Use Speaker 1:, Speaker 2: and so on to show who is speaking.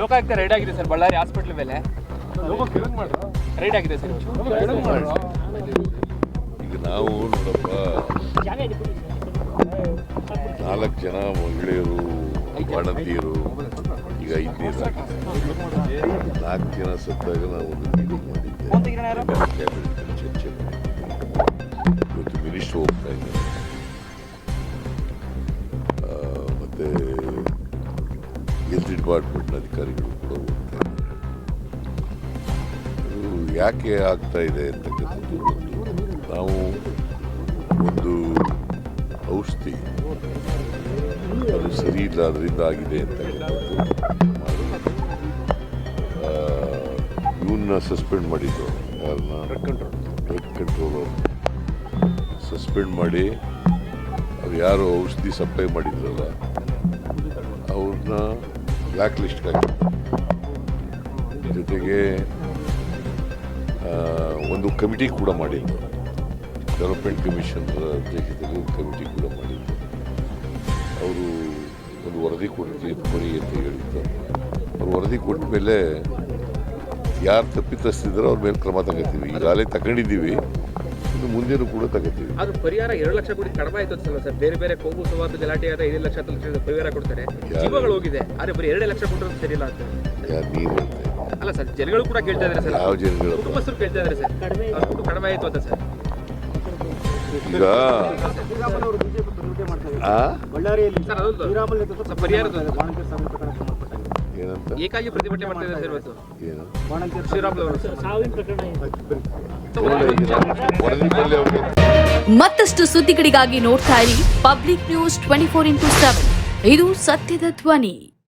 Speaker 1: Lokayukta ride ಆಗಿದೆ sir, Ballari hospital ಮೇಲೆ ride ಆಗಿದೆ ಸರ್.
Speaker 2: ಈಗ ನಾವು ನೋಡಪ್ಪ 4 ಜನ ಮಹಿಳೆಯರು ಬಾಣಂತಿಯರು ಈಗ 5ನೇ 4 ಜನ ಸತ್ತಾಗ ನಾವು ಒಂದು ಮೀಟಿಂಗ್ ಮಾಡಿದ್ದೆ, ಚರ್ಚೆ ಮಾಡಿ. ಇವತ್ತು ಮಿನಿಸ್ಟರ್ ಹೋಗ್ತಾ ಇದ್ದಾರೆ, ಮತ್ತೆ ಹೆಲ್ತ್ ಡಿಪಾರ್ಟ್ಮೆಂಟ್ನ ಅಧಿಕಾರಿಗಳು ಕೂಡ ಹೋಗ್ತಾ ಇದ್ದಾರೆ. ಅದು ಯಾಕೆ ಆಗ್ತಾ ಇದೆ ಅಂತಕ್ಕಂಥದ್ದು ನಾವು ಒಂದು ಔಷಧಿ ಅದು ಸರಿ ಇಲ್ಲ, ಅದರಿಂದ ಆಗಿದೆ ಅಂತ ಇವನ್ನ ಸಸ್ಪೆಂಡ್ ಮಾಡಿದ್ದು, ಯಾರನ್ನ ಡ್ರಗ್ ಕಂಟ್ರೋಲರ್ ಸಸ್ಪೆಂಡ್ ಮಾಡಿ ಅವ್ರು ಯಾರು ಔಷಧಿ ಸಪ್ಲೈ ಮಾಡಿದ್ರಲ್ಲ ಅವ್ರನ್ನ ಬ್ಲ್ಯಾಕ್ ಲಿಸ್ಟ್ಗೆ ಹಾಕಿದ್ರು. ಜೊತೆಗೆ ಒಂದು ಕಮಿಟಿ ಕೂಡ ಮಾಡಿದ್ರು, ಡೆವಲಪ್ಮೆಂಟ್ ಕಮಿಷನ್ ಅಧ್ಯಕ್ಷತೆಯಲ್ಲಿ ಒಂದು ಕಮಿಟಿ ಕೂಡ ಮಾಡಿದ್ರು. ಅವರು ಒಂದು ವರದಿ ಕೊಡಿ ಅಂತ ಹೇಳಿದ್ರು. ಅವ್ರು ವರದಿ ಕೊಟ್ಟ ಮೇಲೆ ಯಾರು ತಪ್ಪಿತಸ್ಥಿದ್ದಾರೋ ಅವ್ರ ಮೇಲೆ ಕ್ರಮ ತಗೋತೀವಿ. ಈಗಾಗಲೇ ತಗೊಂಡಿದ್ದೀವಿ, ಇನ್ನು ಮುಂದೇನು ಕೂಡ ತಗೋತೀವಿ.
Speaker 1: ಅದು ಪರಿಹಾರ 2 ಲಕ್ಷ ಕೋಟಿ ಕಡಿಮೆ ಆಯ್ತು ಸರ್. ಬೇರೆ ಬೇರೆ ಕೋಮು ಸವಾದ ಗಲಾಟೆ ಆದ 5 ಲಕ್ಷ ಪರಿಹಾರ ಕೊಡ್ತಾರೆ, ಜೀವಗಳು ಹೋಗಿದೆ. ಆದ್ರೆ ಬರೀ 2 ಲಕ್ಷ ಕೊಟ್ಟರು ಸರಿಯಿಲ್ಲ ಅಂತ
Speaker 2: ಯಾರು ನೀರು ಹೇಳ್ತಾ
Speaker 1: ಅಲ್ಲ ಸರ್, ಜನಗಳು ಕೂಡ ಕೇಳ್ತಾ ಇದ್ದಾರೆ ಸರ್.
Speaker 2: ಯಾವ ಜನಗಳು?
Speaker 1: ಕುಟುಂಬಸ್ಥರು ಕೇಳ್ತಾ ಇದ್ದಾರೆ ಸರ್, ದುಡ್ಡು ಕಡಿಮೆ ಆಯ್ತು ಅಂತ ಸರ್.
Speaker 2: ಈಗ ಏನಂತ
Speaker 1: ಏಕಾಗಿ ಪ್ರತಿಭಟನೆ ಮಾಡ್ತಾ ಇದ್ದಾರೆ ಸರ್ ಇವತ್ತು.
Speaker 2: ಏನು
Speaker 1: ಶ್ರೀರಾಮುಲು ಅವರು
Speaker 3: ಮತ್ತಷ್ಟು ಸುದ್ದಿಗಳಿಗಾಗಿ ನೋಡ್ತಾ ಇರಿ ಪಬ್ಲಿಕ್ ನ್ಯೂಸ್ 24x7. ಇದು ಸತ್ಯದ ಧ್ವನಿ.